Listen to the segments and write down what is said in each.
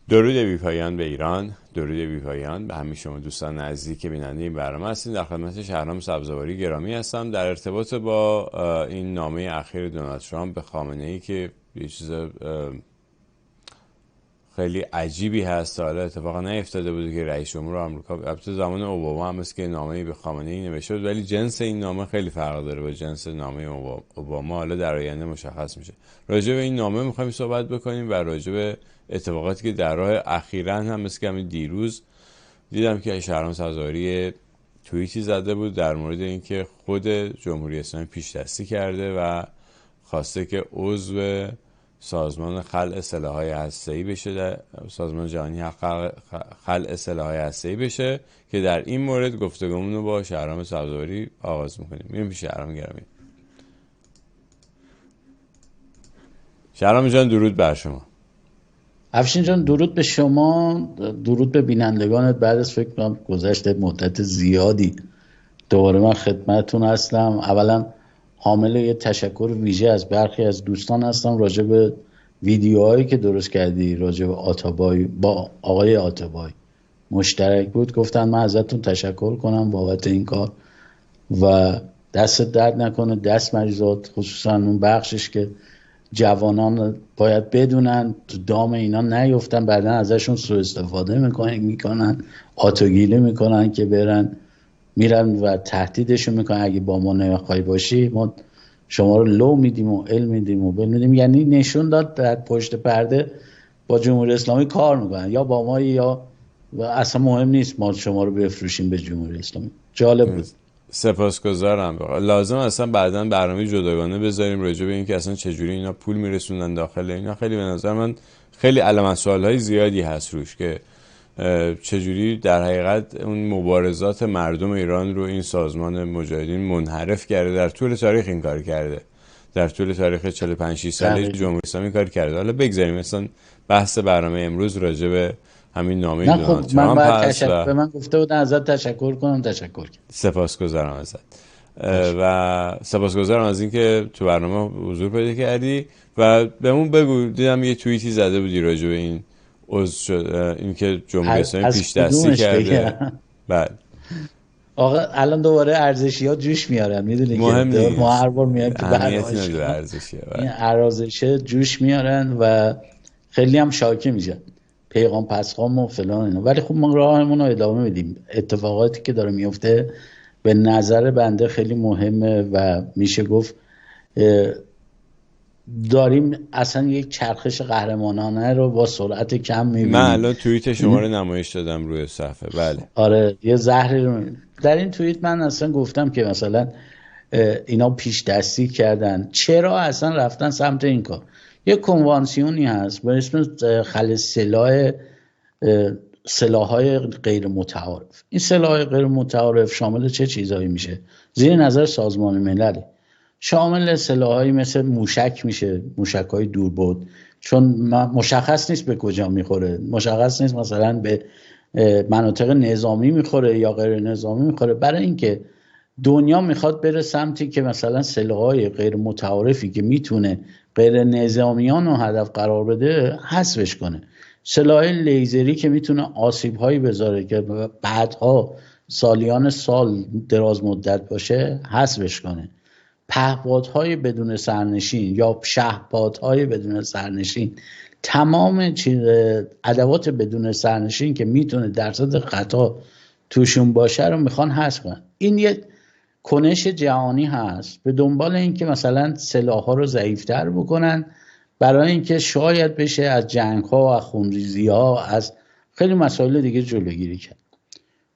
درود بی‌پایان به ایران، درود بی‌پایان به همه شما دوستان نزدیک بیننده این برنامه هستین. در خدمت شهرام سبزواری گرامی هستم در ارتباط با این نامه اخیر دونالد ترامپ به خامنه‌ای که یه چیز خیلی عجیبی هست. تا حالا اتفاقا نیفتاده بود که رئیس جمهور آمریکا، البته زمان اوباما هم است که نامه‌ای به خامنه‌ای نوشته بود، ولی جنس این نامه خیلی فرق داره با جنس نامه اوباما. حالا در آینده مشخص میشه. راجع به این نامه می‌خوایم صحبت بکنیم و راجع به اتفاقاتی که در راه اخیراً هم مثل که همین دیروز دیدم که شهرام سبزواری توییتی زده بود در مورد اینکه خود جمهوری اسلامی پیش دستی کرده و خواسته که عضو سازمان خلع سلاح‌های هسته‌ای بشه، در سازمان جهانی خلع سلاح‌های هسته‌ای بشه، که در این مورد گفتگومون رو با شهرام سبزواری آغاز می‌کنیم. میریم پیش شهرام گرامی. شهرام جان درود بر شما. افشین جان درود به شما، درود به بینندگانت. بعد از فکر کنم گذشته مدت زیادی دوباره من خدمتتون هستم. اولا حامل یه تشکر ویژه از برخی از دوستان هستم راجع به ویدیوهایی که درست کردی راجع به آتابای، با آقای آتابای مشترک بود. گفتن من ازتون تشکر کنم بابت این کار و دست درد نکنه، دست مریضات، خصوصا اون بخشش که جوانان باید بدونن تو دام اینا نیفتن، بعدا ازشون سوء استفاده میکنن، آتوگیری میکنن که میرن و تهدیدشون میکنن اگه با ما نمیخوای باشی ما شما رو لو میدیم و علم میدیم و بل میدیم. یعنی نشون داد در پشت پرده با جمهوری اسلامی کار میکنن، یا با ما یا و اصلا مهم نیست ما شما رو بفروشیم به جمهوری اسلامی. جالب بود. سپاسگزارم. لازم اصلا بعداً برنامه جداگانه بذاریم راجع به این که اصلا چجوری اینا پول میرسونن داخل اینا. خیلی به نظر من خیلی علامت سوال‌های زیادی هست روش که چجوری در حقیقت اون مبارزات مردم ایران رو این سازمان مجاهدین منحرف کرده. در طول تاریخ این کار کرده، در طول تاریخ 45 ساله جمهوری اسلامی کار کرده. حالا بگذاریم مثلا بحث برنامه امروز راجع به همین نامه دونالد ترامپ هست. به من گفته بودن ازت تشکر کنم، تشکر کنم. سپاسگزارم ازت و سپاسگزارم از اینکه تو برنامه حضور پیدا کردی و بهمون بگو. دیدم یه توییتی زده بودی راجع به این این که جمهوری اسلامی پیش دستی کرده. بله آقا الان دوباره ارزشی‌ها جوش میارن، میدونی که ما هر بار میایم تو برنامه این ارزشه جوش میارن و خیلی هم شاکی میشن، پیغام پسخام و فلان اینا. ولی خب ما راهمون رو ادامه میدیم. اتفاقاتی که داره میفته به نظر بنده خیلی مهمه و میشه گفت داریم اصلا یک چرخش قهرمانانه رو با سرعت کم میبینیم. من الان توییت شما رو نمایش دادم روی صفحه. بله آره یه زهری رو در این توییت من اصلا گفتم که مثلا اینا پیش دستی کردن. چرا اصلا رفتن سمت این کار؟ یه کنوانسیونی هست به اسم خلع سلاح‌های غیر متعارف. این سلاح‌های غیر متعارف شامل چه چیزایی میشه؟ زیر نظر سازمان ملل شامل سلاح‌هایی مثل موشک میشه، موشک‌های دوربرد، چون مشخص نیست به کجا میخوره، مشخص نیست مثلا به مناطق نظامی میخوره یا غیر نظامی میخوره. برای اینکه دنیا میخواد بره سمتی که مثلا سلاح‌های غیر متعارفی که میتونه غیر نظامیان رو هدف قرار بده حذفش کنه. سلاح لیزری که میتونه آسیب‌هایی بذاره که بعدها سالیان سال دراز مدت باشه حذفش کنه. پهپادهای بدون سرنشین یا شهپادهای بدون سرنشین، تمام ادوات بدون سرنشین که میتونه درصد خطا توشون باشه رو میخوان حذف کنن. این یه کنش جهانی هست به دنبال این که مثلا سلاح‌ها رو ضعیف‌تر بکنن برای اینکه شاید بشه از جنگ‌ها و خونریزی‌ها از خیلی مسائل دیگه جلوگیری کرد.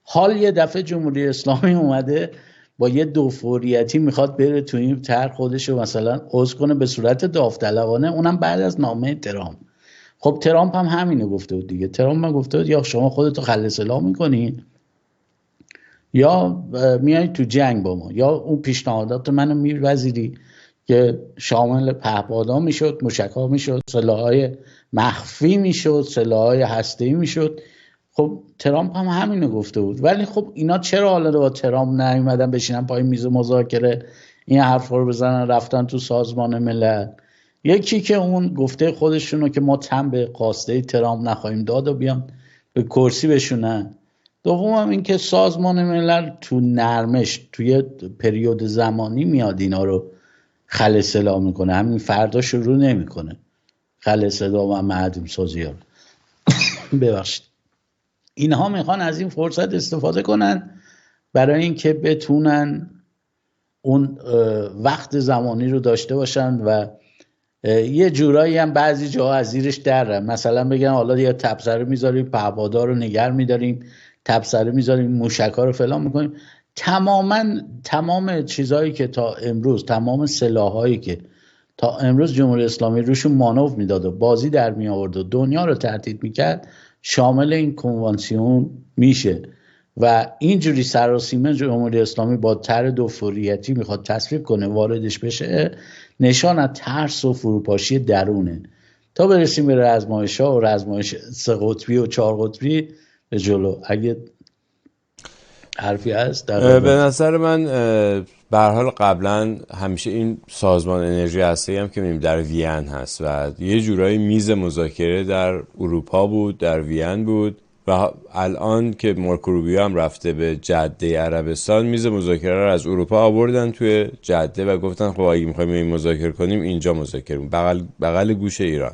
حال یه دفعه جمهوری اسلامی اومده با یه دوفوریتی میخواد بره تو این طرح خودش رو مثلا عضو کنه به صورت داوطلبانه، اونم بعد از نامه ترامپ. خب ترامپ هم همینو گفته بود دیگه. ترامپ هم گفته بود یا شما خودتو خلع سلاح میکنین یا میای تو جنگ با ما، یا اون پیشنهادات منو میپذیری که شامل پهپادها میشد، موشک‌ها میشد، سلاح‌های مخفی میشد، سلاح‌های هسته‌ای میشد. خب ترامپ هم همینو گفته بود. ولی خب اینا چرا حالا با ترامپ نیومدن بشینن پای میز مذاکره این حرفا رو بزنن؟ رفتن تو سازمان ملل. یکی که اون گفته خودشونو که ما تن به خواسته ترامپ نخواهیم داد و بیان به کرسی بشونن. دوم هم این که سازمان ملل تو نرمش توی پریود زمانی میاد اینا رو خل اصلاح میکنه، همین فردا شروع نمیکنه خل اصلاح و معدوم سازی ها رو. ببخشید. اینها میخوان از این فرصت استفاده کنن برای اینکه بتونن اون وقت زمانی رو داشته باشن و یه جورایی هم بعضی جاها از زیرش درن، مثلا بگن حالا یه تبصره میذاریم، پهپادها رو نگر میداریم، تبصره میذاریم، موشک‌ها رو فلان میکنیم. تمام چیزهایی که تا امروز، تمام سلاحایی که تا امروز جمهوری اسلامی روشون مانور میداد و بازی در می آورد و دنیا رو تهدید میکرد، شامل این کنوانسیون میشه. و اینجوری سراسیمه جمهوری اسلامی با طرح دوفوریتی میخواد تصویب کنه، واردش بشه، نشان از ترس و فروپاشی درونه تا برسیم به رزمایش‌ها و رزمایش 3 قطبی و 4 قطبی به جلو. اگه حرفی هست به نظر من به هر حال قبلا همیشه این سازمان انرژی هسته‌ای هم که می‌بینیم در وین هست و یه جورایی میز مذاکره در اروپا بود، در وین بود و الان که مارکو روبیو هم رفته به جده عربستان، میز مذاکره رو از اروپا آوردن توی جده و گفتن خب اگه می‌خوایم این مذاکره کنیم اینجا مذاکره کنیم، بغل گوش ایران.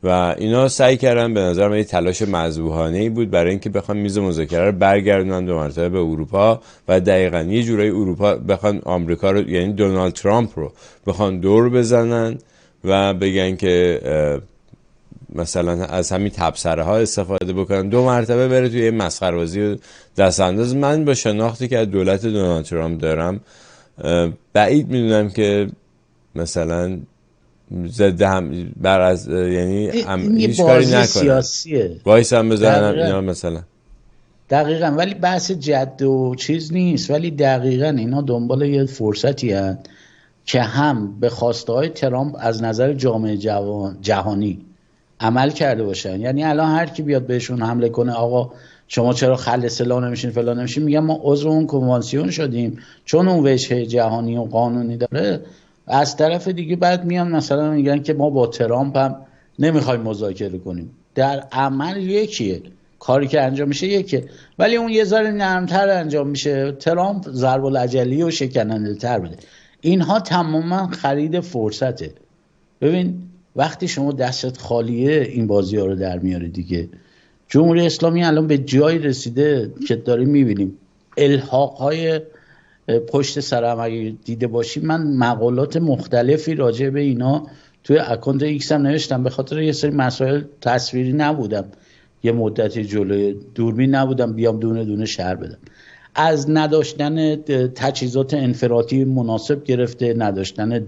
و اینا سعی کردن، به نظر من یه تلاش مذبوحانه‌ای بود برای اینکه بخوان میز مذاکره رو برگردونن دو مرتبه به اروپا و دقیقاً یه جورایی اروپا بخوان آمریکا رو، یعنی دونالد ترامپ رو بخوان دور بزنن و بگن که مثلا از همین تبصره ها استفاده بکنن، دو مرتبه بره توی مسخره‌بازی و دست انداز. من با شناختی که از دولت دونالد ترامپ دارم بعید میدونم که مثلا ضد هم بر از، یعنی هیچ کاری نکنن، سیاسیه وایس هم بزنن اینا مثلا. دقیقاً. ولی بحث جد و چیز نیست، ولی دقیقاً اینا دنبال یه فرصتی هست که هم به خواسته های ترامپ از نظر جامعه جهانی عمل کرده باشن. یعنی الان هر کی بیاد بهشون حمله کنه آقا شما چرا خل اصلاح نمیشین فلان نمیشین، میگن ما عضو اون کنوانسیون شدیم چون اون وجه جهانی و قانونی داره. از طرف دیگه بعد میان مثلا میگن که ما با ترامپ هم نمیخوایم مذاکره کنیم. در عمل یکیه، کاری که انجام میشه یکیه، ولی اون یه ذره نرمتر انجام میشه. ترامپ ضرب العجلی و شکننده تر بده. اینها تماما خرید فرصته. ببین وقتی شما دستت خالیه این بازی ها رو در میاره دیگه. جمهوری اسلامی الان به جایی رسیده که داریم میبینیم الحاق های پشت سرم. اگه دیده باشی من مقالات مختلفی راجع به اینا توی اکانت ایکس هم نوشتم، به خاطر یه سری مسائل تصویری نبودم، یه مدتی جلوی دوربین نبودم بیام دونه دونه شرح بدم. از نداشتن تجهیزات انفرادی مناسب گرفته، نداشتن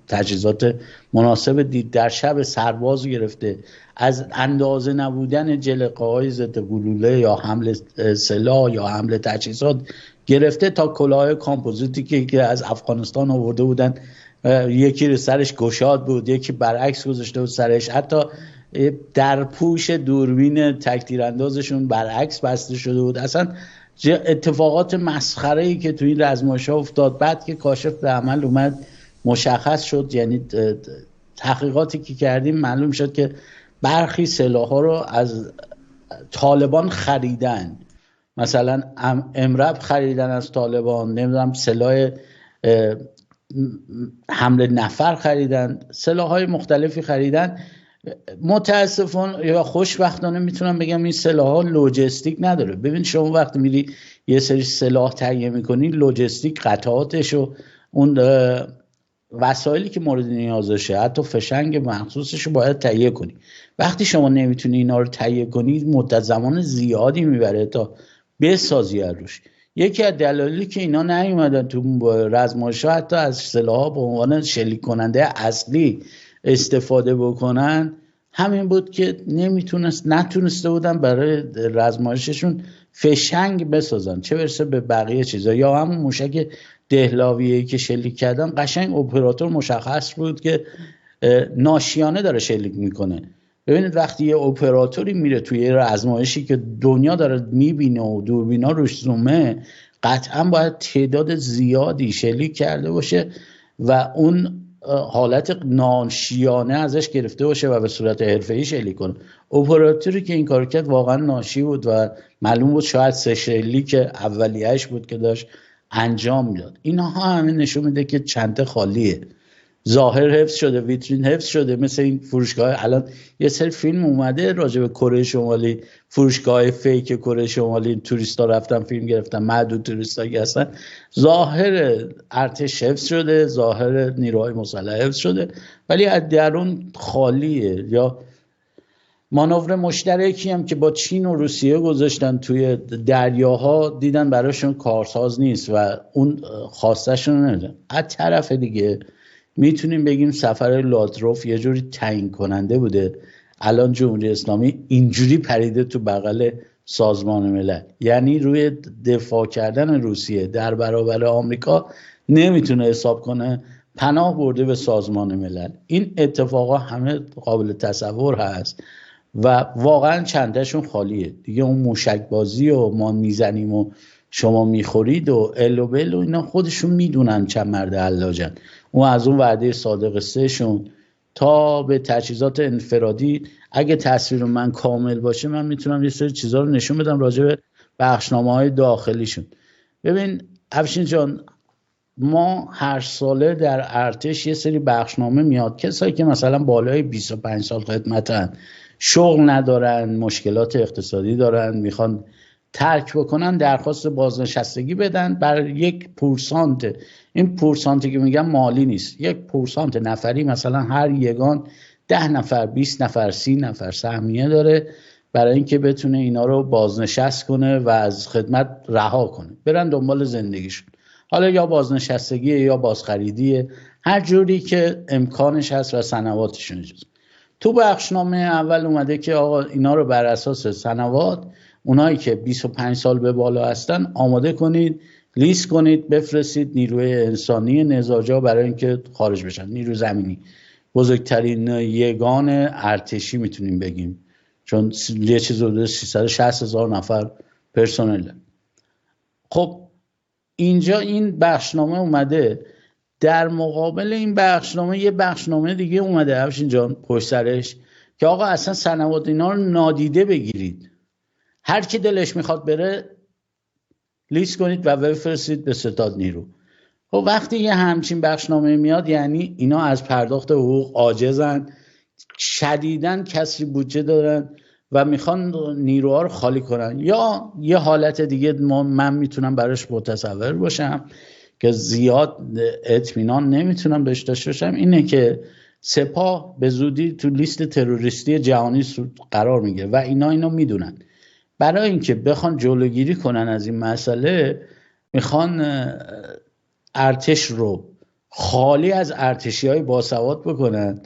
تجهیزات مناسب دید در شب سرباز گرفته، از اندازه نبودن جلقه های ضد گلوله یا حمل سلاح یا حمل تجهیزات گرفته تا کلاه کامپوزیتی که از افغانستان آورده بودن، یکی سرش گشاد بود، یکی برعکس گذاشته بود سرش، حتی در پوش دوربین تک‌تیراندازشون برعکس بسته شده بود. اصلا اتفاقات مسخره‌ای که توی این رزمایش‌ها افتاد، بعد که کاشف به عمل اومد مشخص شد، یعنی تحقیقاتی که کردیم معلوم شد که برخی سلاح‌ها رو از طالبان خریدن، مثلا امرب خریدن از طالبان، نمیدونم سلاح حمله نفر خریدن، سلاح‌های مختلفی خریدن. متاسفانه یا خوشبختانه میتونم بگم این سلاح‌ها لوجستیک نداره. ببین شما وقتی میری یه سری سلاح تهیه میکنی، لوجستیک قطعاتش و اون وسایلی که مورد نیازشه، حتی فشنگ مخصوصش رو باید تهیه کنی. وقتی شما نمیتونی اینا رو تهیه کنی مدت زمان زیادی میبره تا بسازی روش. یکی از دلایلی که اینا نیومدن تو رزمایش‌ها حتی از سلاح‌ها به عنوان شلیک کننده اصلی استفاده بکنن همین بود که نتونسته بودن برای رزمایششون فشنگ بسازن، چه برسه به بقیه چیزا. یا همون موشک دهلاویه‌ای که شلیک کردن، قشنگ اپراتور مشخص بود که ناشیانه داره شلیک میکنه. ببینید وقتی یه اپراتوری میره توی یه آزمایشی که دنیا داره میبینه و دوربینا روش زومه، قطعا باید تعداد زیادی شلیک کرده باشه و اون حالت ناشیانه ازش گرفته باشه و به صورت حرفه‌ای شلیک کنه. اپراتوری که این کار کرد واقعا ناشی بود و معلوم بود شاید سشلی که اولیه‌اش بود که داشت انجام میداد. اینها همه نشون میده که چنته خالیه، ظاهر حفظ شده، ویترین حفظ شده. مثل این فروشگاه الان یه سری فیلم اومده راجع به کره شمالی، فروشگاه فیک کره شمالی، توریستا رفتن فیلم گرفتن، معدود توریستا هستن. ظاهر ارتش حفظ شده، ظاهر نیروهای مسلح حفظ شده، ولی از درون خالیه. یا مانور مشترکی هم که با چین و روسیه گذاشتن توی دریاها، دیدن براشون کارساز نیست و اون خواستشون نمیدن. از طرف دیگه میتونیم بگیم سفر لاتروف یه جوری تعیین کننده بوده. الان جمهوری اسلامی اینجوری پریده تو بغل سازمان ملل، یعنی روی دفاع کردن روسیه در برابر آمریکا نمیتونه حساب کنه، پناه برده به سازمان ملل. این اتفاقا همه قابل تصور هست و واقعا چندشون خالیه دیگه. اون موشک بازی و ما میزنیم و شما میخورید و ال و بل و اینا خودشون میدونن چند مرد حلاجن. اون از اون وعده صادق سه شون تا به تجهیزات انفرادی، اگه تصویر من کامل باشه من میتونم یه سری چیزا رو نشون بدم راجع به بخشنامه‌های داخلیشون. ببین افشین جان، ما هر ساله در ارتش یه سری بخشنامه میاد، کسایی که مثلا بالای 25 سال خدمتن، شغل ندارن، مشکلات اقتصادی دارن، میخوان ترک بکنن، درخواست بازنشستگی بدن بر یک پورسانت. این پورسانتی که میگم مالی نیست، یک پورسانت نفری، مثلا هر یگان 10 نفر 20 نفر 30 نفر سهمیه داره برای اینکه بتونه اینا رو بازنشست کنه و از خدمت رها کنه، برن دنبال زندگیشون. حالا یا بازنشستگیه یا بازخریدیه، هر جوری که امکانش هست و سنواتشون اجازه. تو بخشنامه اول اومده که آقا اینا رو بر اساس سنوات، اونایی که 25 سال به بالا هستن آماده کنید، لیست کنید، بفرستید نیروی انسانی نظاجا برای اینکه خارج بشن. نیرو زمینی بزرگترین یگان ارتشی میتونیم بگیم، چون یه چیز حدود 360,000 نفر پرسنل. خب اینجا این بخشنامه اومده، در مقابل این بخشنامه یه بخشنامه دیگه اومده افشین جان پشت سرش که آقا اصلا سنوات اینا رو نادیده بگیرید، هر کی دلش میخواد بره لیست کنید و بفرستید به ستاد نیرو. خب وقتی یه همچین بخشنامه میاد یعنی اینا از پرداخت حقوق عاجزن، شدیداً کسری بودجه دارن و میخوان نیروها رو خالی کنن. یا یه حالت دیگه من میتونم براش متصور باشم که زیاد اطمینان نمیتونم بهش داشته باشم، اینه که سپاه به زودی تو لیست تروریستی جهانی قرار میگیره و اینا میدونن. برای اینکه بخوان جلوگیری کنن از این مسئله، میخوان ارتش رو خالی از ارتشی‌های باسواد بکنن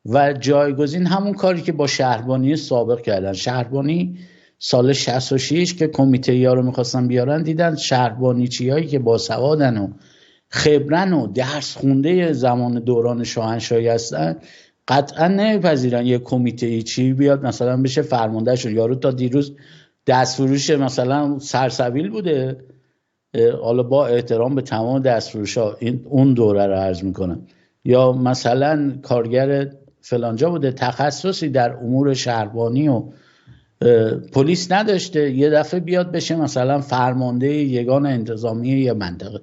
و جایگزین همون کاری که با شهربانی سابق کردن. شهربانی سال 66 که کمیته رو میخواستن بیارن، دیدن شهربانیچی‌هایی که باسوادن و خبرن و درس خونده زمان دوران شاهنشاهی هستن قطعا نمیپذیرن یه کمیته چی بیاد مثلا بشه فرمانده شد. یارو تا دیروز دستفروش مثلا سرسبیل بوده، حالا با احترام به تمام دستفروش‌ها اون دوره رو عرض میکنم، یا مثلا کارگر فلانجا بوده، تخصصی در امور شهربانی و پلیس نداشته، یه دفعه بیاد بشه مثلا فرمانده یگان انتظامی یه منطقه.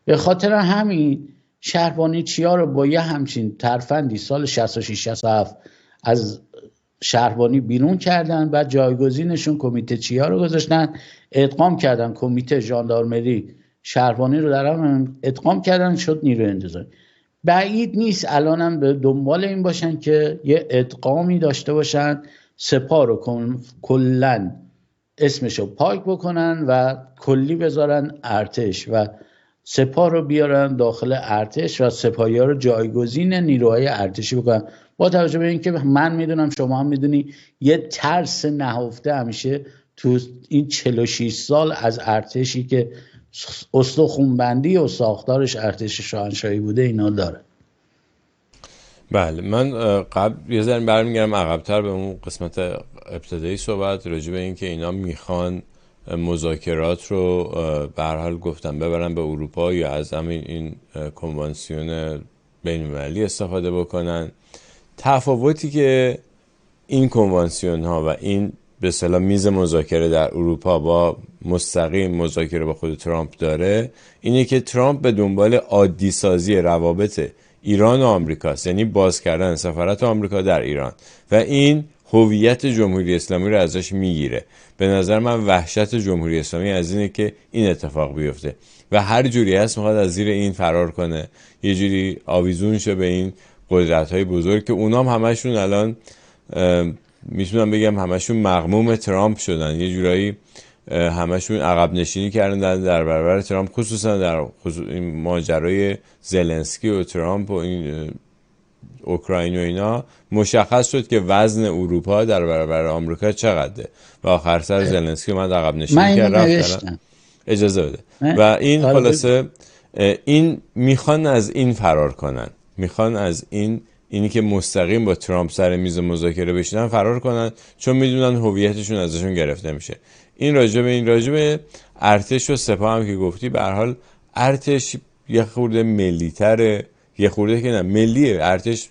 به خاطر همین شهربانی چیا رو با یه همچین ترفندی سال 66-67 از شهربانی بیرون کردن، بعد جایگزینشون کمیته چیا رو گذاشتن، ادغام کردن، کمیته ژاندارمری شهربانی رو در هم ادغام کردن، شد نیروی انتظامی. بعید نیست الانم به دنبال این باشن که یه ادغامی داشته باشن، سپاه رو کلن اسمشو پاک بکنن و کلی بذارن ارتش و سپاه رو بیارن داخل ارتش و سپاهی‌ها رو جایگزین نیروهای ارتشی بکنن. با توجه به اینکه من میدونم شما هم میدونی یه ترس نهفته همیشه تو این 46 سال از ارتشی که استخوان‌بندی و ساختارش ارتش شاهنشاهی بوده اینا داره. بله، من قبل یه ذره برمیگردم عقب‌تر به اون قسمت ابتدایی صحبت راجع به این که اینا میخوان مذاکرات رو به هر حال گفتم ببرن به اروپا یا از همین این کنوانسیون بین‌المللی استفاده بکنن. تفاوتی که این کنوانسیون ها و این به اصطلاح میز مذاکره در اروپا با مستقیم مذاکره با خود ترامپ داره اینه که ترامپ به دنبال عادی سازی روابط ایران و آمریکاست، یعنی باز کردن سفارت آمریکا در ایران و این هویت جمهوری اسلامی رو ازش میگیره. به نظر من وحشت جمهوری اسلامی از اینه که این اتفاق بیفته و هر جوری هست میخواد از زیر این فرار کنه، یه جوری آویزون شه به این قدرت‌های بزرگ که اونام همشون الان میتونم بگم همشون مغموم ترامپ شدن، یه جورایی همشون عقب نشینی کردن در برابر ترامپ، خصوصا در این ماجرای زلنسکی و ترامپ و این اوکراین و اینا مشخص شد که وزن اروپا در برابر آمریکا چقدره و آخر سر زلنسکی اومد عقب نشینی کرد رفت. اجازه بده. و این خلاصه این میخوان از این فرار کنن، میخوان از اینی که مستقیم با ترامپ سر میز مذاکره بشینن فرار کنن، چون میدونن هویتشون ازشون گرفته میشه. این راجبه ارتش و سپاه هم که گفتی، به هر حال ارتش یه خورده ملی‌تره، یه خورده که نه ملیه. ارتش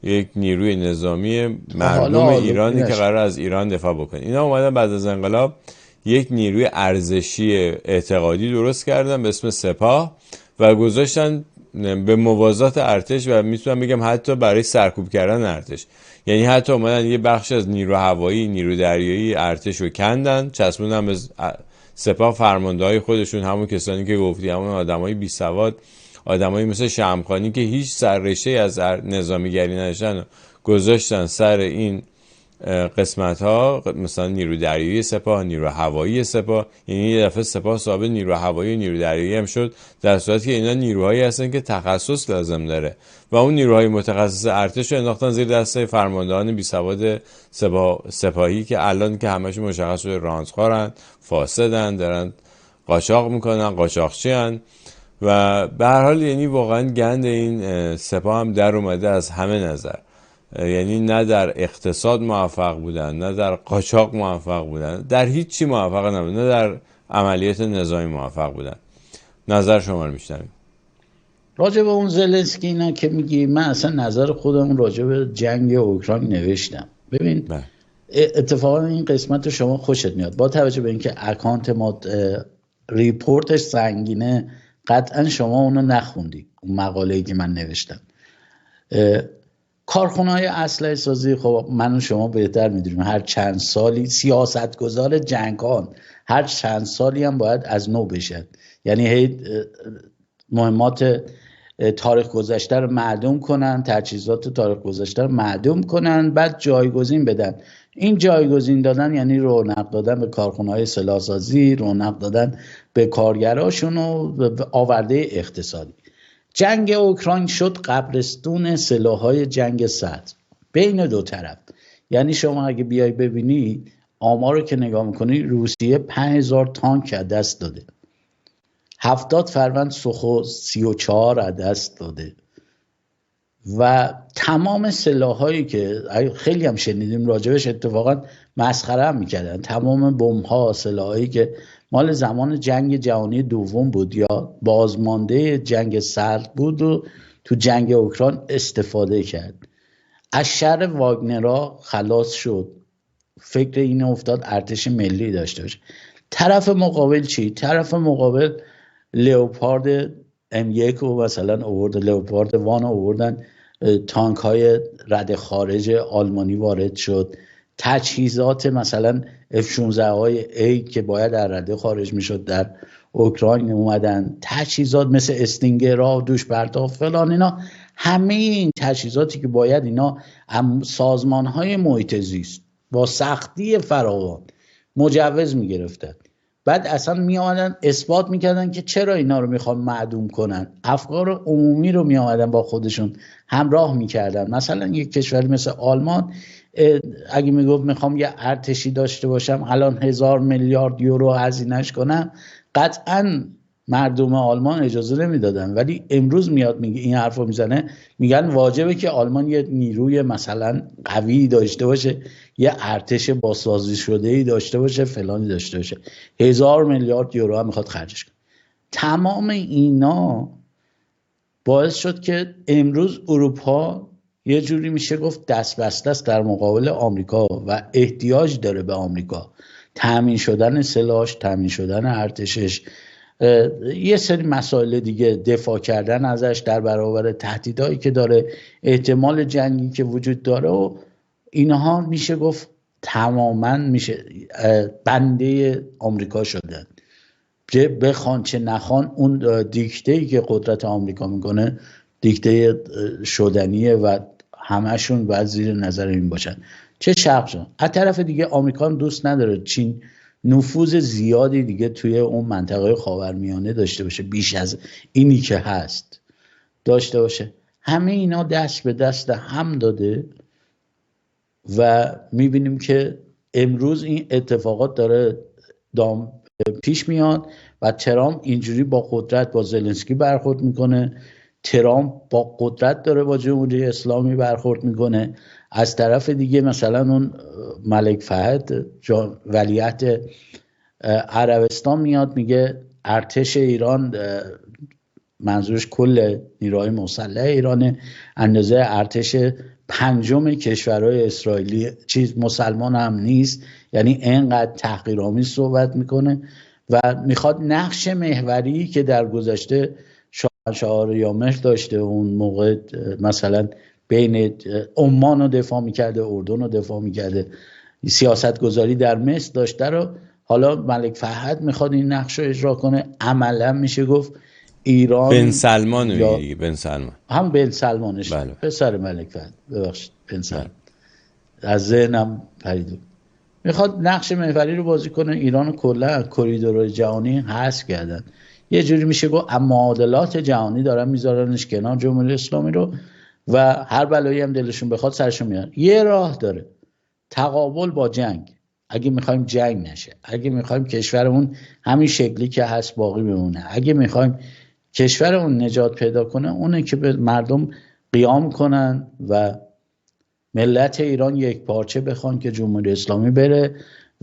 یک نیروی نظامی مردم ایرانی که قرار از ایران دفاع بکنه. اینا اومدن بعد از انقلاب یک نیروی ارزشی اعتقادی درست کردن به اسم سپاه و گذاشتن به موازات ارتش و میتونم بگم حتی برای سرکوب کردن ارتش. یعنی حتی اومدن یه بخش از نیرو هوایی، نیرو دریایی ارتش رو کندن، چسبوندن به سپاه فرمانده‌های خودشون، همون کسانی که گفتی، همون آدمای بی سواد، آدمایی مثل شمخانی که هیچ سررشته از نظامیگری نداشتن گذاشتن سر این قسمت ها، مثلا نیرو دریایی سپاه، نیرو هوایی سپاه. یعنی یه دفعه سپاه صاحب نیرو هوایی و نیرو دریایی هم شد، در صورتی که اینا نیروهایی هستن که تخصص لازم داره و اون نیروهای متخصص ارتش رو انداختن زیر دست فرماندهان بی سواد سپاهی که الان که همشون مشخص شده رانتخوارن، فاسدن، دارن قاچاق میکنن، قاچاقچیان. و به هر حال یعنی واقعا گند این سپاه هم در اومده از همه نظر، یعنی نه در اقتصاد موفق بودن، نه در قاچاق موفق بودن، در هیچ چی موفق نبودن، نه در عملیات نظامی موفق بودن. نظر شما رو میشنویم. راجع به اون زلنسکی اینا که میگی، من اصلا نظر خودم راجع به جنگ اوکراین نوشتم. ببین اتفاقا این قسمت شما خوشت میاد با توجه به اینکه اکانت ما ریپورتش سنگینه، قطعا شما اونو نخوندی، اون مقاله‌ای که من نوشتم. کارخونه‌های اسلحه سازی، خب من و شما بهتر میدونیم هر چند سالی سیاستگزار جنگان هر چند سالی هم باید از نو بشن، یعنی هی مهمات تاریخ گذشته رو معدوم کنن، تجهیزات تاریخ گذشته رو معدوم کنن، بعد جایگزین بدن. این جایگزین دادن یعنی رونق دادن به کارخونه‌های سلاح‌سازی، رونق دادن به کارگراشون و آورده اقتصادی. جنگ اوکراین شد قبرستون سلاح‌های جنگ سرد بین دو طرف. یعنی شما اگه بیای ببینی آمار رو که نگاه میکنی، روسیه 5000 تانک از دست داده، 70 فروند سوخو 34 از دست داده و تمام سلاح‌هایی که خیلی هم شنیدیم راجبش، اتفاقا مسخره هم میکردن، تمام بمب‌ها، سلاحایی که مال زمان جنگ جهانی دوم بود یا بازمانده جنگ سرد بود و تو جنگ اوکراین استفاده کرد. از شر واگنرها خلاص شد، فکر این افتاد ارتش ملی داشته باشه. طرف مقابل چی؟ طرف مقابل لئوپارد M1 و مثلا آورد، لئوپارد وان آوردن، تانک های رد خارج آلمانی وارد شد، تجهیزات مثلا F-16 های A که باید در رده خارج میشد در اوکراین اومدن، تجهیزات مثل استینگرها، دوش پرتاب فلان، اینا همه این تجهیزاتی که باید اینا سازمان های محیط زیست با سختی فراوان مجوز میگرفتن، بعد اصلا می آمدن اثبات میکردن که چرا اینا رو میخوان معدوم کنن، افکار عمومی رو می آمدن با خودشون همراه میکردن. مثلا یک کشوری مثل آلمان اگه میگفت میخوام یه ارتشی داشته باشم الان 1000 میلیارد یورو هزینه‌اش کنم، قطعا مردم آلمان اجازه نمیدادن. ولی امروز میاد میگه این حرفو میزنه، میگن واجبه که آلمان یه نیروی مثلا قوی داشته باشه، یه ارتش بازسازی شده‌ای داشته باشه، فلانی داشته باشه، 1000 میلیارد یورو هم میخواد خرجش کنه. تمام اینا باعث شد که امروز اروپا یه جوری میشه گفت دست بسته است در مقابل آمریکا و احتیاج داره به آمریکا، تامین شدن سلاحش، تامین شدن ارتشش، یه سری مسائل دیگه، دفاع کردن ازش در برابر تهدیدایی که داره، احتمال جنگی که وجود داره و اینها میشه گفت تماما میشه بنده آمریکا شدن. چه بخوان چه نخوان اون دیکته‌ای که قدرت آمریکا میکنه دیکته شدنیه و همشون باید زیر نظر این باشن، چه شرق شدن. از طرف دیگه آمریکا هم دوست نداره چین نفوذ زیادی دیگه توی اون منطقه خاورمیانه داشته باشه، بیش از اینی که هست داشته باشه. همه اینا دست به دست هم داده و میبینیم که امروز این اتفاقات داره پیش میاد و ترامپ اینجوری با قدرت با زلنسکی برخورد میکنه، ترامپ با قدرت داره با جمهوری اسلامی برخورد میکنه. از طرف دیگه مثلا اون ملک فهد ولیعهد عربستان میاد میگه ارتش ایران، منظورش کل نیروهای مسلح ایرانه، اندازه ارتش 5 کشورهای اسرائیلی مسلمان هم نیست. یعنی اینقدر تحقیرآمیز صحبت میکنه و میخواد نقش محوری که در گذشته شاهنشاه آریامهر داشته، اون موقع مثلا بین عمان رو دفاع میکرده، اردن رو دفاع میکرده، سیاست گذاری در مصر داشته رو، حالا ملک فهد میخواد این نقش رو اجرا کنه. عملا میشه گفت ایران بن سلمان رو میگه، بن سلمان هم بن سلمانش پسر ملک فهد، ببخشید بن سلمان از ذهنم پرید، میخواد نقش محوری رو بازی کنه. ایران کلا کریدور جهانی حذف کردن، یه جوری میشه گفت معادلات جهانی دارن میذارنش کنار جمهوری اسلامی رو و هر بلایی هم دلشون بخواد سرشون میارن. یه راه داره، تقابل با جنگ. اگه میخوایم جنگ نشه، اگه میخوایم کشورمون همین شکلی که هست باقی بمونه، اگه میخوایم کشورمون نجات پیدا کنه، اونه که به مردم قیام کنن و ملت ایران یک پارچه بخوان که جمهوری اسلامی بره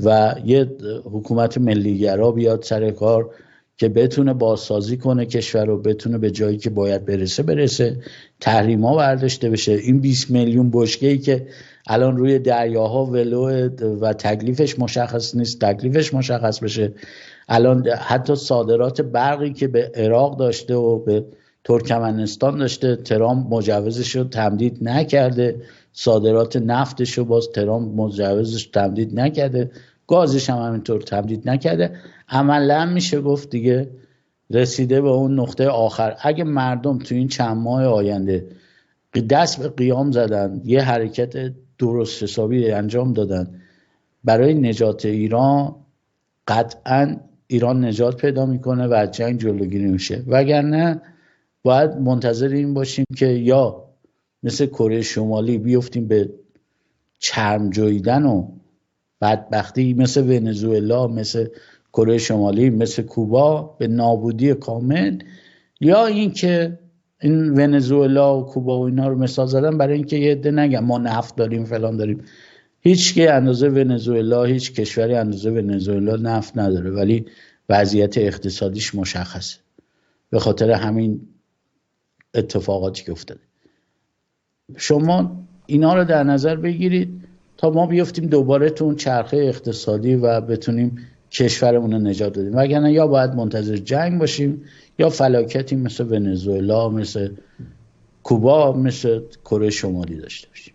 و یه حکومت ملیگرا بیاد سر کار که بتونه بازسازی کنه کشور رو، بتونه به جایی که باید برسه، تحریما برداشته بشه. این 20 میلیون بشکه‌ای که الان روی دریاها ولو و تکلیفش مشخص نیست، تکلیفش مشخص بشه. الان حتی صادرات برقی که به عراق داشته و به ترکمنستان داشته، ترامپ مجوزش رو تمدید نکرده. صادرات نفتش رو باز ترامپ مجوزش تمدید نکرده، گازش هم همینطور تمدید نکرده. عملا میشه گفت دیگه رسیده به اون نقطه آخر. اگه مردم تو این چند ماه آینده دست به قیام زدن، یه حرکت درست حسابی انجام دادن برای نجات ایران، قطعا ایران نجات پیدا میکنه و از جنگ جلوگیری میشه. وگرنه باید منتظر این باشیم که یا مثل کره شمالی بیفتیم به چرم جویدن و بدبختی، مثل ونزوئلا، مثل کره شمالی، مثل کوبا، به نابودی کامل، یا این که این ونزوئلا و کوبا و اینا رو مثال زدن برای اینکه یه عده نگن ما نفت داریم فلان داریم. هیچ که اندازه ونزوئلا، هیچ کشوری اندازه ونزوئلا نفت نداره، ولی وضعیت اقتصادیش مشخصه به خاطر همین اتفاقاتی که افتاده. شما اینا رو در نظر بگیرید تا ما بیفتیم دوباره تو اون چرخه اقتصادی و بتونیم کشورمون رو نجات بدیم. وگرنه یا باید منتظر جنگ باشیم یا فلاکتی مثل ونزوئلا، مثل کوبا، مثل کره شمالی داشته باشیم.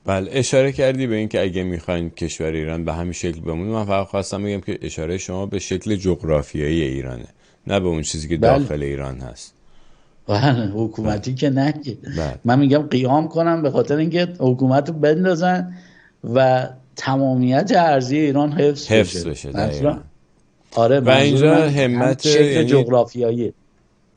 بله، اشاره کردی به این که اگه میخواین کشور ایران به همین شکل بمونه. من فقط خواستم بگم که اشاره شما به شکل جغرافیایی ایرانه، نه به اون چیزی که داخل ایران هست. بله، حکومتی که نه. من میگم قیام کنم به خاطر اینکه حکومت رو بندازن و تمامیت ارضی ایران حفظ بشه. آره، و اینجا همت شکل جغرافیایی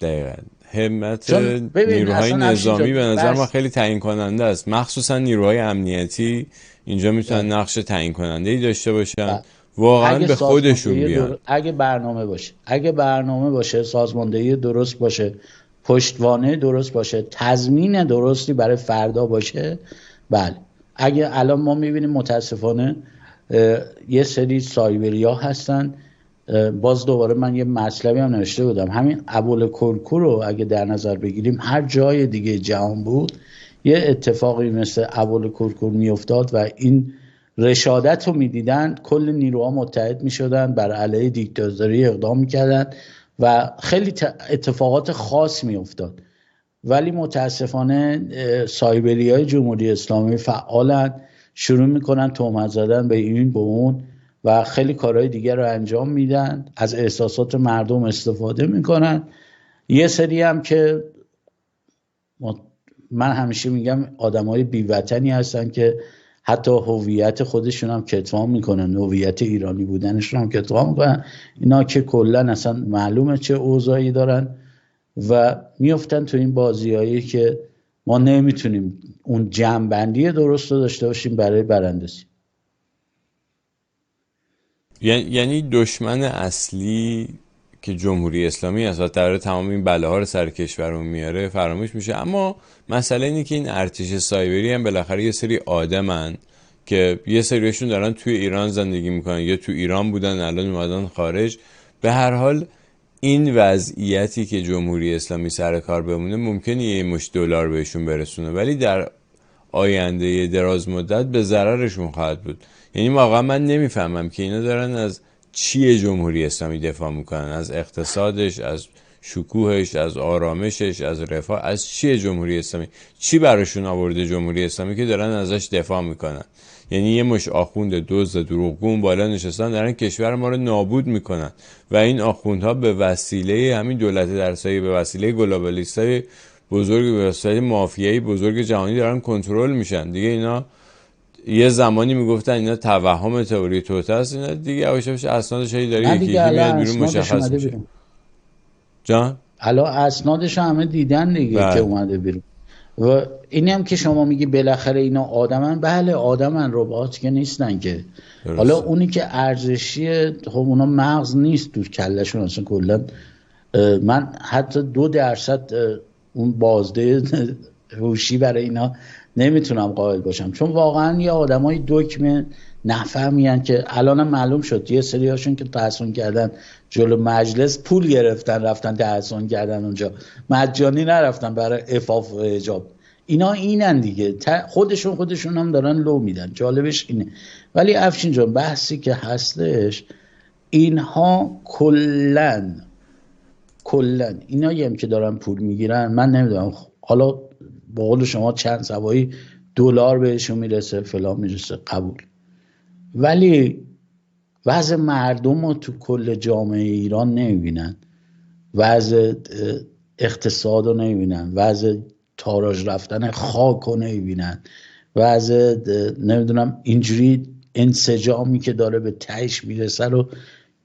دقیقاً همت نیروهای نظامی به نظر من خیلی تعیین کننده است، مخصوصا نیروهای امنیتی اینجا میتونن نقش تعیین کننده ای داشته باشن، واقعا به خودشون بیان. اگه برنامه باشه، سازماندهی درست باشه، پشتوانه درست باشه، تضمین درستی برای فردا باشه. بله، اگه الان ما میبینیم متاسفانه یه سری سایبریا هستن باز دوباره من یه مطلبی هم نوشته بودم، همین ابوالکلکو رو اگه در نظر بگیریم هر جای دیگه جهان بود یه اتفاقی مثل ابوالکلکو میافتاد و این رشادت رو میدیدن، کل نیروها متحد میشدن، بر علیه دیکتاتوری اقدام میکردن و خیلی اتفاقات خاص میافتاد. ولی متاسفانه سایبری های جمهوری اسلامی فعالن، شروع میکنن تهمت زدن به این به اون و خیلی کارهای دیگر رو انجام میدن، از احساسات مردم استفاده میکنن. یه سری هم که من همیشه میگم آدمای بی‌وطنی هستن که حتی هویت خودشون هم کتمان میکنن، هویت ایرانی بودنشون هم کتمان میکنن. اینا که کلا اصلا معلومه چه اوضاعی دارن و میافتن تو این بازیایی که ما نمیتونیم اون جمع‌بندی درست رو داشته باشیم برای براندازی. یعنی دشمن اصلی که جمهوری اسلامی است و در تمام این بلاها رو سر کشورمون میاره فراموش میشه. اما مسئله اینه که این ارتش سایبری هم بالاخره یه سری آدمن که یه سریشون دارن توی ایران زندگی میکنن یا تو ایران بودن الان اومدن خارج. به هر حال این وضعیتی که جمهوری اسلامی سر کار بمونه ممکنه یه مش دلار بهشون برسونه، ولی در آینده دراز مدت به ضررشون خواهد بود. یعنی واقعا من نمیفهمم که اینا دارن از چیه جمهوری اسلامی دفاع میکنن، از اقتصادش، از شکوهش، از آرامشش، از رفاه، از چیه جمهوری اسلامی؟ چی براشون آورده جمهوری اسلامی که دارن ازش دفاع میکنن؟ یعنی یه مش آخوند دزد دروغگو بالا نشستن دارن کشور ما رو نابود میکنن و این آخوندها به وسیله همین دولت درسایی، به وسیله گلوبالیستای بزرگ، به وسیله مافیایی بزرگ جهانی دارن کنترل میشن دیگه. اینا یه زمانی میگفتن اینا توهم تئوری توته است، اینا دیگه یواش یواش اسنادش هی داره یکی یکی میاد بیرون مشخص میشه. جان الان اسنادش همه دیدن دیگه که اومده بیرون. و اینی هم که شما میگی بالاخره اینا آدمن، بله آدمن، ربات که نیستن که درسته. حالا اونی که ارزشی خب اونا مغز نیست تو کلشون اصلا کلا. من حتی 2% اون بازده هوشی برای اینا نمیتونم قائل باشم، چون واقعا یه آدمای دکمه نفهمیان که الانم معلوم شد یه سری هاشون که تحصیل کردن جلو مجلس پول گرفتن رفتن تحصیل کردن اونجا، مجانی نرفتن برای عفاف و حجاب. اینا اینن دیگه، خودشون هم دارن لو میدن. جالبش اینه. ولی افشین جان بحثی که هستش اینها کلن اینایی هم که دارن پول میگیرن، من نمیدونم حالا با قول شما چند سوایی دلار بهشون میرسه فلان میرسه، قبول، ولی وضع مردم رو تو کل جامعه ایران نمیبینن، وضع اقتصاد رو نمیبینن، وضع تاراج رفتن خاک رو نمیبینن، وضع نمیدونم اینجوری انسجامی که داره به تهش میرسه رو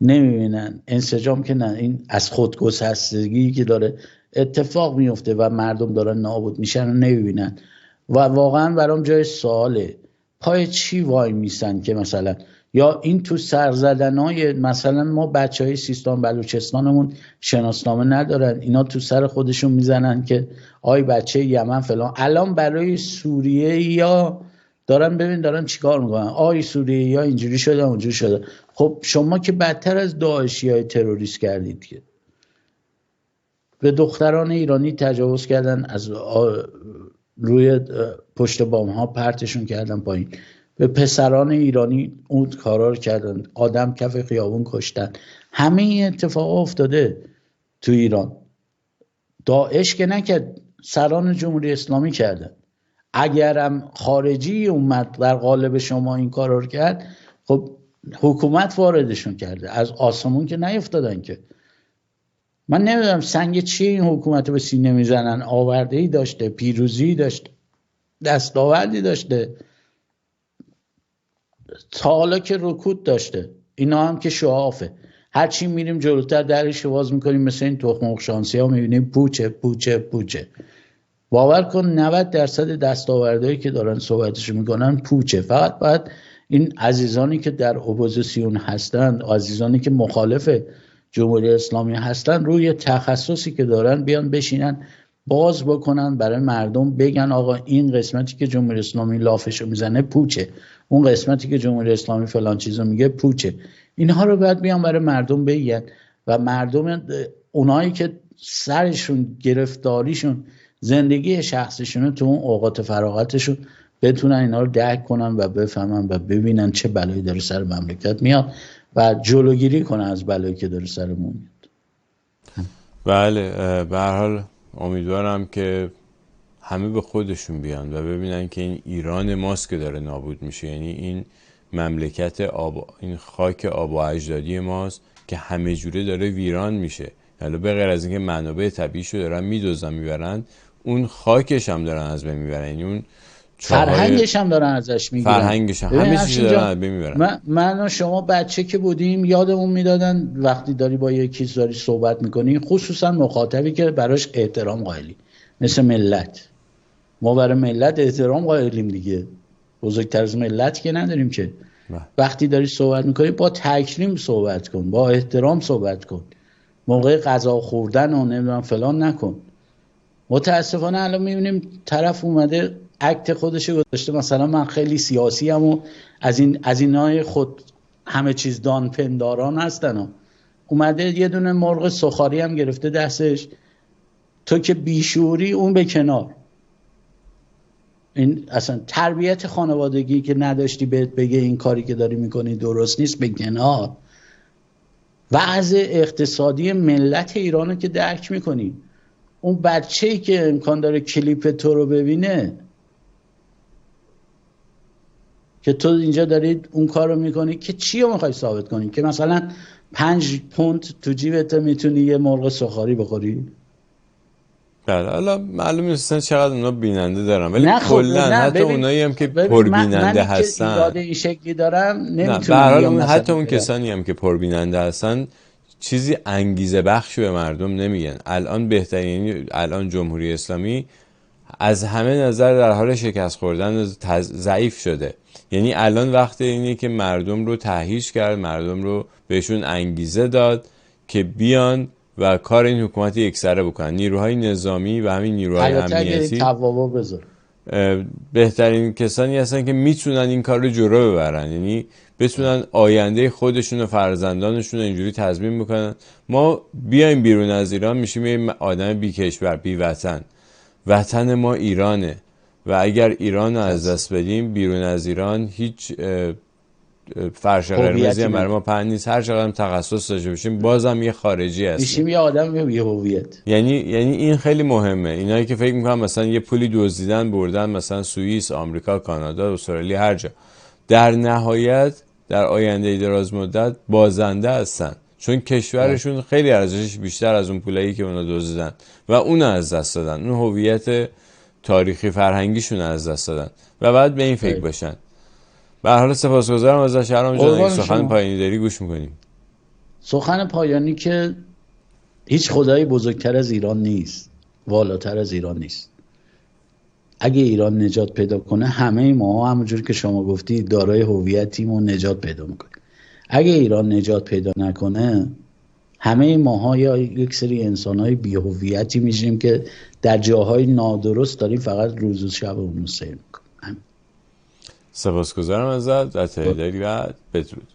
نمیبینن. انسجام که نه، این از خودگسستگی که داره اتفاق میفته و مردم دارن نابود میشن رو نمیبینن. و واقعا برام جای سواله پای چی وای میسن که مثلا یا این تو سرزدنای مثلا ما بچه های سیستان بلوچستانمون شناسنامه ندارن، اینا تو سر خودشون میزنن که آی بچه یمن فلان. الان برای سوریه یا دارن چیکار میکنن، آی سوریه یا اینجوری شده اونجوری شده. خب شما که بدتر از داعشی های تروریست کردید که به دختران ایرانی تجاوز کردن، از روی پشت بام ها پرتشون کردن پایین، به پسران ایرانی اون کارا رو کردن، آدم کف خیابون کشتن. همه این اتفاق افتاده تو ایران. داعش که نکرد، سران جمهوری اسلامی کردن. اگرم خارجی اومد در قالب شما این کارا رو کرد، خب حکومت واردشون کرده، از آسمون که نیفتادن که. من نمیدونم سنگ چی این حکومت رو به سینه میزنن. آوردهی داشته، پیروزی داشته، دستاوردی داشته، تا حالا که رکود داشته. اینا هم که شعافه. هرچی میریم جلوتر درش باز میکنیم مثل این تخم شانسی ها میبینیم پوچه پوچه پوچه. باور کن 90% دستاوردهایی که دارن صحبتش میکنن پوچه. فقط باید این عزیزانی که در اپوزیسیون هستن، عزیزانی که مخالف جمهوری اسلامی هستن، روی تخصصی که دارن بیان بشینن باز بکنن برای مردم، بگن آقا این قسمتی که جمهوری اسلامی لافشو میزنه پوچه، اون قسمتی که جمهوری اسلامی فلان چیزو میگه پوچه. اینها رو باید بیان برای مردم بگن و مردم اونایی که سرشون گرفتاریشون زندگی شخصیشون تو اون اوقات فراغتشون بتونن اینا رو درک کنن و بفهمن و ببینن چه بلایی داره سر مملکت میاد و جلوگیری کنن از بلایی که داره سرمون میاد. بله، به هر حال امیدوارم که همه به خودشون بیان و ببینن که این ایران ماست که داره نابود میشه. یعنی این مملکت این خاک آب و اجدادی ماست که همه جوره داره ویران میشه. حالا به غیر از اینکه منابع طبیعیشو دارن میدوزن میبرن، اون خاکش هم دارن از بین میبرن. یعنی اون فرهنگش هم دارن ازش میگیرن، فرهنگش هم همه چیز دارن از بین میبرن. من و شما بچه که بودیم یادمون میدادن وقتی داری با یکی داری صحبت میکنی، خصوصا مخاطبی که براش احترام قائلی، مثل ملت، ما برای ملت احترام قائلیم دیگه، بزرگتر از ملت که نداریم که. وقتی داری صحبت میکنی با تکریم صحبت کن، با احترام صحبت کن، موقع غذا خوردن و نمیدونم فلان نکن. متاسفانه الان میبینیم طرف اومده اکت خودشو گذاشته، مثلا من خیلی سیاسی ام و از اینای خود همه چیز دان پنداران هستن و اومده یه دونه مرغ سخاری هم گرفته دستش. تو که بیشوری اون به کنار. این اصلا تربیت خانوادگی که نداشتی بهت بگه این کاری که داری میکنی درست نیست به کنار. وضع اقتصادی ملت ایرانو که درک میکنی، اون بچه‌ای که امکان داره کلیپ تو رو ببینه که تو اینجا دارید اون کار رو میکنی که چی رو میخوای ثابت کنی؟ که مثلا 5 پوند تو جیبت میتونی یه مرغ سخاری بخوری؟ بله، حالا معلوم نیست چقدر اونا بیننده دارن، ولی کلا حتی اونایی هم که پربیننده هستن، من که ایراد این شکلی دارم نمیتونم. به هر حال حتی اون کسانی هم که پربیننده هستن چیزی انگیزه بخش به مردم نمیگن. الان بهترین، الان جمهوری اسلامی از همه نظر در حال شکست خوردن، ضعیف شده. یعنی الان وقت اینه که مردم رو تهییج کرد، مردم رو بهشون انگیزه داد که بیان و کار این حکومت یکسره بکنن. نیروهای نظامی و همین نیروهای امنیتی بهترین کسانی هستن که میتونن این کار رو جلو ببرن، یعنی بتونن آینده خودشون و فرزندانشون رو اینجوری تضمین بکنن. ما بیایم بیرون از ایران میشیم یه آدم بی کشور، بی وطن. وطن ما ایرانه و اگر ایران رو از دست بدیم، بیرون از ایران هیچ فرش قرمزی هم برای ما پهن نیست. هر چقدر تخصص داشته باشیم بازم یه خارجی هستیم، میشیم یه آدم بی هویت. یعنی این خیلی مهمه. اینایی که فکر میکنن مثلا یه پولی دزدیدن بردن مثلا سوئیس، آمریکا، کانادا، استرالیا، هر جا، در نهایت در آینده دراز مدت بازنده هستن، چون کشورشون خیلی ارزشش بیشتر از اون پولایی که اونا دزدیدن و اون از دست دادن، اون هویت تاریخی فرهنگیشون از دست دادن و بعد به این فکر باشن. به هر حال سپاسگزارم از شهرام جان. سخن پایانی داری گوش میکنیم. سخن پایانی که هیچ خدایی بزرگتر از ایران نیست، والاتر از ایران نیست. اگه ایران نجات پیدا کنه، همه ما همونجور که شما گفتی دارای هویتیم و نجات پیدا میکنیم. اگه ایران نجات پیدا نکنه، همه ماها یا یک سری انسان‌های بی‌هویتی میشیم که در جاهای نادرست داریم فقط روز و شب اون رو سیر میکنیم. سپاسگزارم ازت. در تهیداری و بدرود.